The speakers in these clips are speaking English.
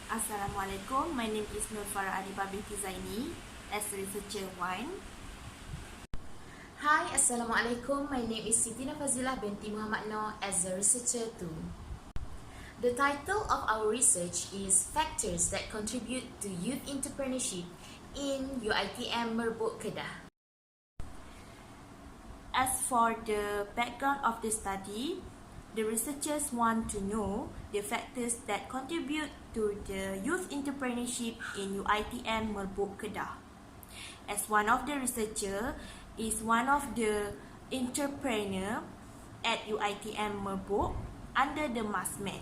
Assalamualaikum, my name is Noor Farah Adibah Binti Zaini as researcher 1. Hi, Assalamualaikum. My name is Siti Fazilah Binti Muhammad Noor as a researcher 2. The title of our research is Factors that Contribute to Youth Entrepreneurship in UiTM Merbok, Kedah. As for the background of the study, the researchers want to know the factors that contribute to the youth entrepreneurship in UiTM Merbok, Kedah. As one of the researcher is one of the entrepreneur at UiTM Merbok under the MASMED.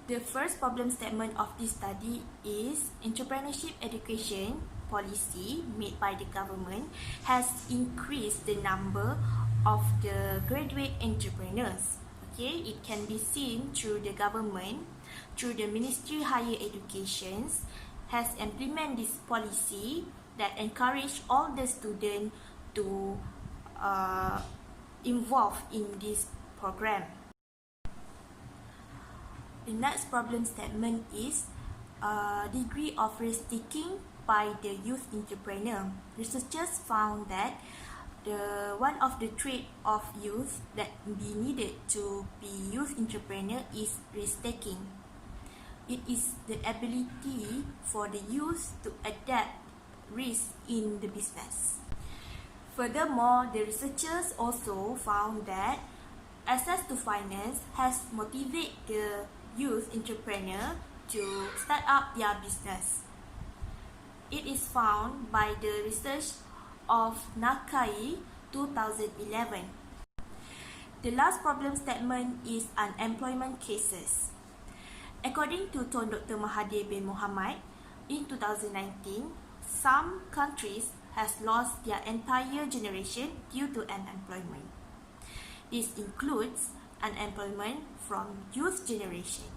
The first problem statement of this study is entrepreneurship education policy made by the government has increased the number of the graduate entrepreneurs. Okay, it can be seen through the government, through the Ministry Higher Education, has implemented this policy that encourage all the students to involve in this program. The next problem statement is degree of risk-taking by the youth entrepreneur. Researchers found that one of the trait of youth that be needed to be youth entrepreneur is risk-taking. It is the ability for the youth to adapt risk in the business. Furthermore, the researchers also found that access to finance has motivated the youth entrepreneur to start up their business. It is found by the research of NAKAI 2011. The last problem statement is unemployment cases. According to Tun Dr. Mahathir bin Mohamad, in 2019, some countries has lost their entire generation due to unemployment. This includes unemployment from youth generation.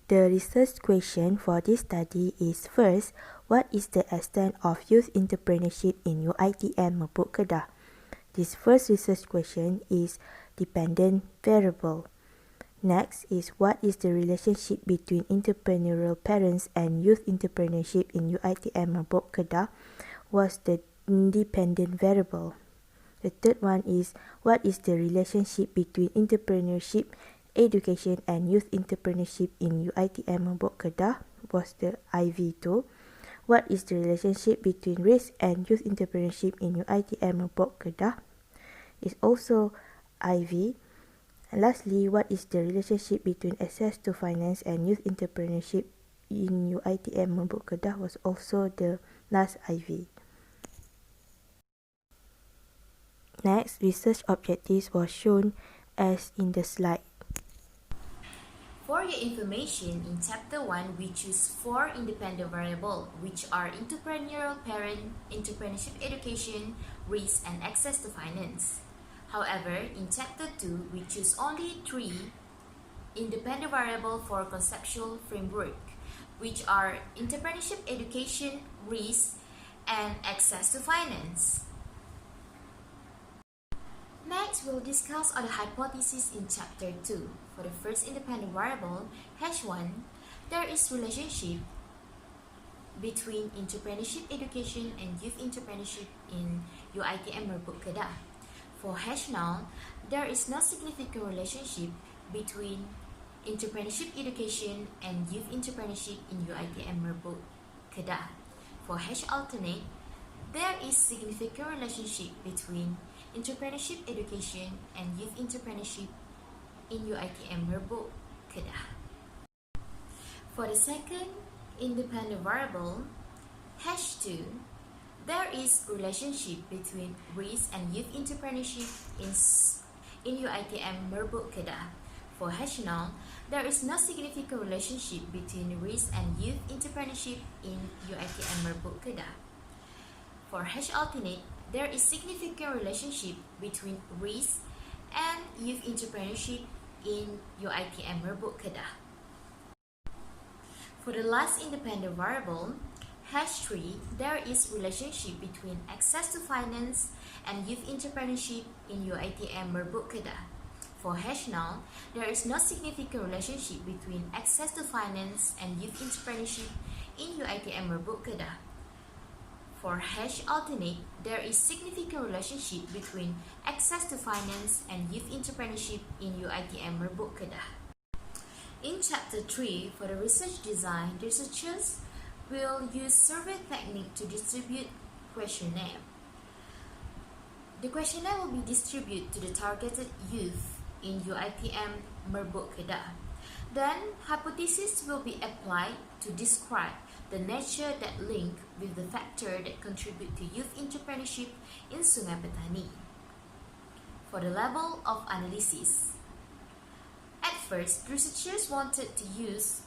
The research question for this study is first, what is the extent of youth entrepreneurship in UiTM Merbok, Kedah? This first research question is dependent variable. Next is what is the relationship between entrepreneurial parents and youth entrepreneurship in UiTM Merbok, Kedah? Was the independent variable. The third one is what is the relationship between entrepreneurship, education and youth entrepreneurship in UiTM Merbok, Kedah? Was the IV2. What is the relationship between risk and youth entrepreneurship in UiTM Merbok, Kedah? Is also IV. And lastly, what is the relationship between access to finance and youth entrepreneurship in UiTM Merbok, Kedah? Was also the last IV. Next, research objectives was shown as in the slide. For your information, in Chapter 1, we choose 4 independent variables, which are entrepreneurial parent, entrepreneurship education, risk, and access to finance. However, in Chapter 2, we choose only 3 independent variables for conceptual framework, which are entrepreneurship education, risk, and access to finance. Next, we'll discuss on the hypothesis in Chapter 2. For the first independent variable, H1, there is relationship between entrepreneurship education and youth entrepreneurship in UiTM Merbok, Kedah. For H0, there is no significant relationship between entrepreneurship education and youth entrepreneurship in UiTM Merbok, Kedah. For H alternate, there is significant relationship between entrepreneurship education and youth entrepreneurship in UiTM Merbok, Kedah. For the second independent variable, H2, there is relationship between risk and youth entrepreneurship in UiTM Merbok, Kedah. For H0, there is no significant relationship between risk and youth entrepreneurship in UiTM Merbok, Kedah. For H alternate, there is significant relationship between risk and youth entrepreneurship in UiTM Merbok, Kedah. For the last independent variable, H3, there is relationship between access to finance and youth entrepreneurship in UiTM Merbok, Kedah. For null, there is no significant relationship between access to finance and youth entrepreneurship in UiTM Merbok Kedah. For alternate, there is significant relationship between access to finance and youth entrepreneurship in UiTM Merbok Kedah. In Chapter 3, for the research design, the researchers will use survey technique to distribute questionnaire. The questionnaire will be distributed to the targeted youth in UiTM Merbok Kedah. Then, hypotheses will be applied to describe the nature that link with the factor that contribute to youth entrepreneurship in Sungai Petani. For the level of analysis, at first, researchers wanted to use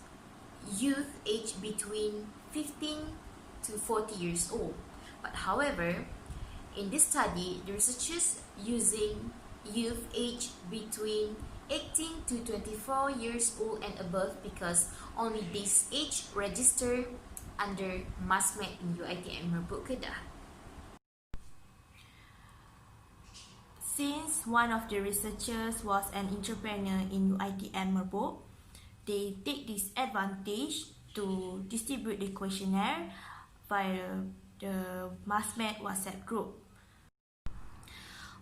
youth aged between 15 to 40 years old. But however, in this study, the researchers using youth aged between 18 to 24 years old and above because only this age registered under MASMED in UiTM Merbok Kedah. Since one of the researchers was an entrepreneur in UiTM Merbok, they take this advantage to distribute the questionnaire via the MASMED WhatsApp group.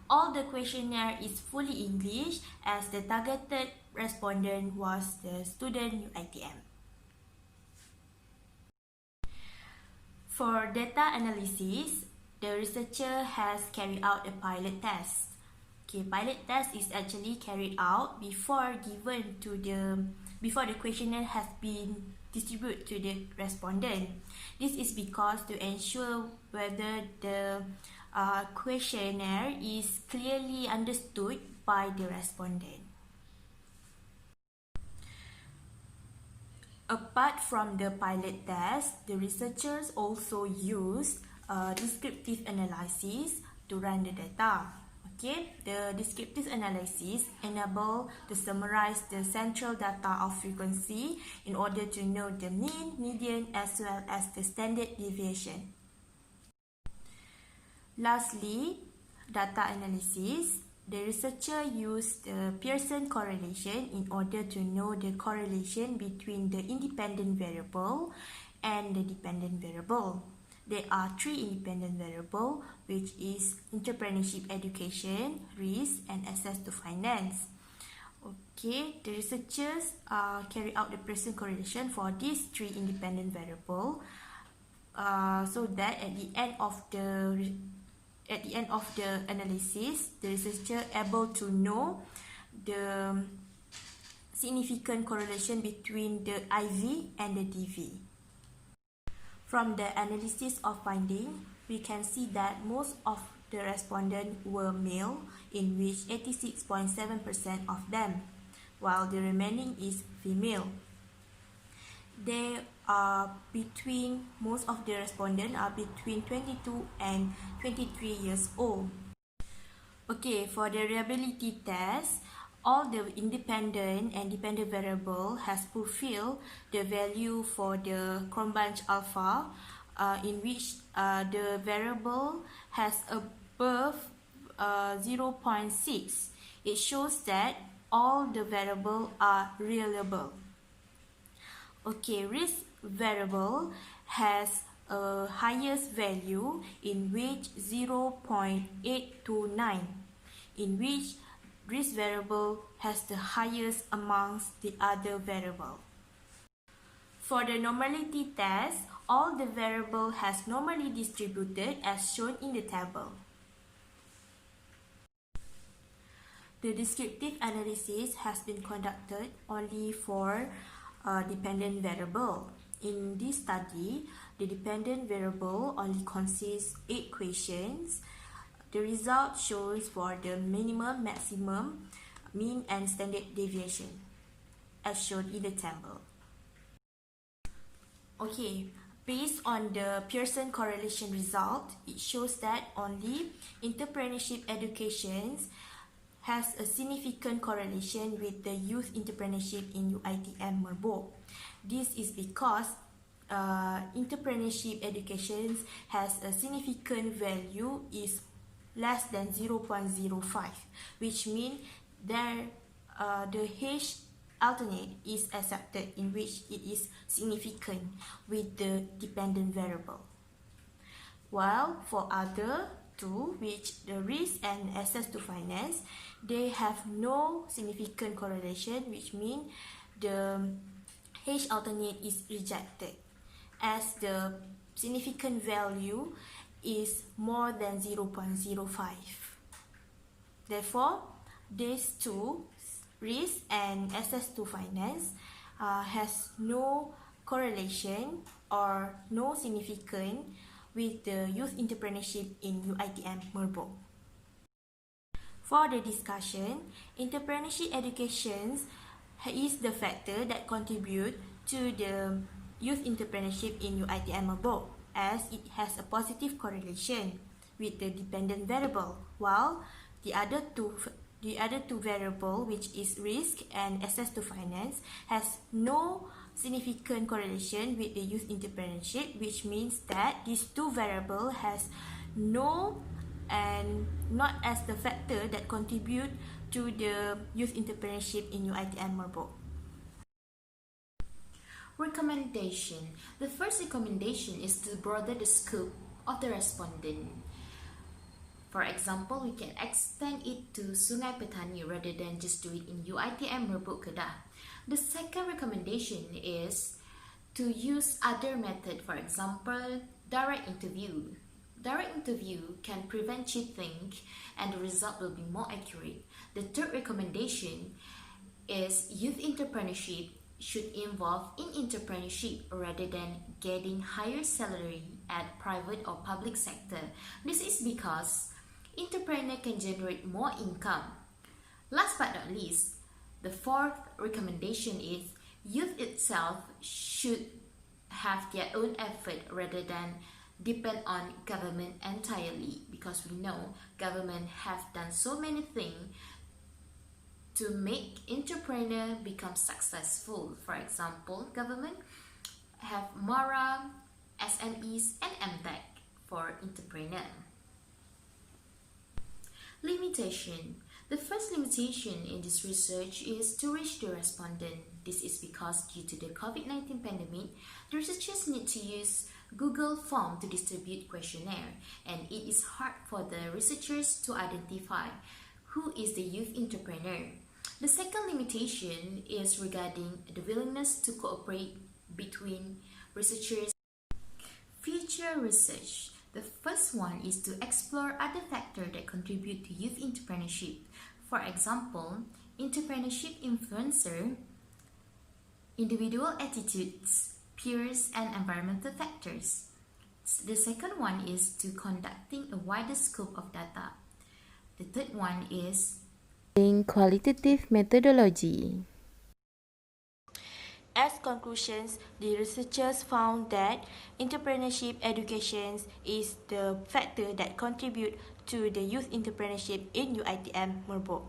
All the questionnaire is fully English as the targeted respondent was the student UiTM. For data analysis, the researcher has carried out a pilot test. Pilot test is actually carried out before the questionnaire has been distributed to the respondent. This is because to ensure whether the questionnaire is clearly understood by the respondent. Apart from the pilot test, the researchers also used descriptive analysis to run the data. The descriptive analysis enable to summarize the central data of frequency in order to know the mean, median, as well as the standard deviation. Lastly, data analysis. The researcher used the Pearson correlation in order to know the correlation between the independent variable and the dependent variable. There are three independent variables, which is entrepreneurship education, risk, and access to finance. The researchers carry out the Pearson correlation for these three independent variables, so that at the end of the analysis, the researcher able to know the significant correlation between the IV and the DV. From the analysis of finding, we can see that most of the respondents were male, in which 86.7% of them, while the remaining is female. Most of the respondents are between 22 and 23 years old. For the reliability test, all the independent and dependent variable has fulfilled the value for the combined alpha, in which the variable has above 0.6. It shows that all the variables are reliable. Risk variable has a highest value, in which 0.829, in which risk variable has the highest amongst the other variable. For the normality test, all the variable has normally distributed as shown in the table. The descriptive analysis has been conducted only for dependent variable. In this study, the dependent variable only consists 8 questions. The result shows for the minimum, maximum, mean, and standard deviation, as shown in the table. Based on the Pearson correlation result, it shows that only entrepreneurship educations has a significant correlation with the youth entrepreneurship in UiTM Merbok. This is because entrepreneurship education has a significant value is less than 0.05, which means there the H alternate is accepted in which it is significant with the dependent variable. While for other two, which the risk and access to finance, they have no significant correlation, which means the H alternate is rejected as the significant value is more than 0.05. Therefore, these two, risk and access to finance, has no correlation or no significance with the youth entrepreneurship in UiTM Merbok. For the discussion, entrepreneurship education is the factor that contribute to the youth entrepreneurship in UiTM Merbok, as it has a positive correlation with the dependent variable, while the other two variable, which is risk and access to finance, has no significant correlation with the youth entrepreneurship, which means that these two variable has no and not as the factor that contribute to the youth entrepreneurship in UiTM Merbok. Recommendation. The first recommendation is to broaden the scope of the respondent. For example, we can extend it to Sungai Petani rather than just do it in UiTM Merbok Kedah. The second recommendation is to use other method, for example, direct interview. Direct interview can prevent cheating and the result will be more accurate. The third recommendation is youth entrepreneurship should involve in entrepreneurship rather than getting higher salary at private or public sector. This is because entrepreneur can generate more income. Last but not least, the fourth recommendation is youth itself should have their own effort rather than depend on government entirely, because we know government have done so many things to make entrepreneur become successful. For example, government have MARA, SMEs and MTech for entrepreneur. Limitation. The first limitation in this research is to reach the respondent. This is because due to the COVID-19 pandemic, the researchers need to use Google Form to distribute questionnaire, and it is hard for the researchers to identify who is the youth entrepreneur. The second limitation is regarding the willingness to cooperate between researchers. Future research. The first one is to explore other factors that contribute to youth entrepreneurship. For example, entrepreneurship influencer, individual attitudes, peers, and environmental factors. The second one is to conducting a wider scope of data. The third one is qualitative methodology. As conclusions, the researchers found that entrepreneurship education is the factor that contribute to the youth entrepreneurship in UiTM Merbok.